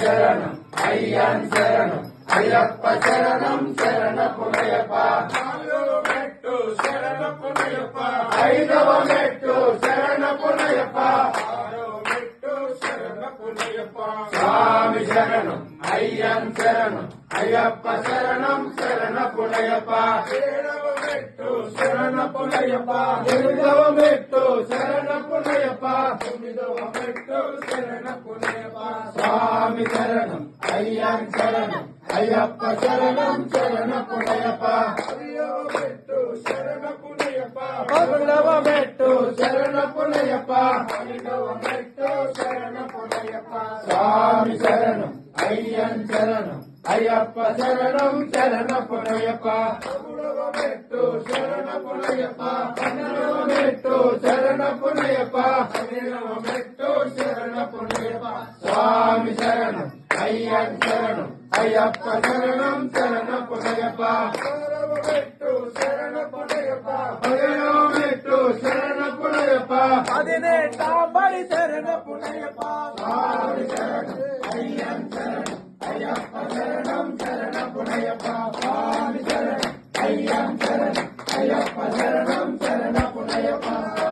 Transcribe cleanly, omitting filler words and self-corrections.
శరణం అయ్యన్ శరణం అయ్యప్ప శరణం శరణ పునయప్ప మెట్టు శరణ పునయప్ప ఐదవ మెట్టు శరణ పునయప్ప మెట్టు శరణ పునయప్ప స్వామి శరణం అయ్యన్ శరణం అయ్యప్ప శరణం శరణ పునయప్ప ఏడవ మెట్టు శరణ పునయప్ప ఎనిమిదవ మెట్టు శరణ పునయప్ప తొమ్మిదవ మెట్టు శరణ పునయప్ప స్వామి శరణం అయ్యన్ శరణం అయ్యప్ప శరణం శరణ పునయప్ప పదియవ మెట్టు శరణ పునయప్ప పదకొండవ మెట్టు శరణ పునయప్ప పన్నెండవ మెట్టు శరణ పునయప్ప స్వామి శరణం అయ్యన్ శరణం అయ్యప్ప శరణం శరణ పునయప్ప పదమూడవ మెట్టు శరణ పునయప్ప పన్నెండవ మెట్టు శరణ పునయప్ప పదిహేనవ మెట్టు శరణ పునయప్ప స్వామి శరణం అయ్యన్ శరణం అయ్యప్ప శరణం శరణ పునయప్ప పదహారవ మెట్టు శరణ పునయప్ప పదిహేనవ మెట్టు శరణ పునయప్ప పదినెట్టాంబడి శరణ పునయప్ప స్వామి శరణం అయ్యన్ శరణం అయ్యప్ప శరణం శరణ పునయప్ప స్వామి శరణం అయ్యన్ శరణం అయ్యప్ప శరణం శరణ పునయప్ప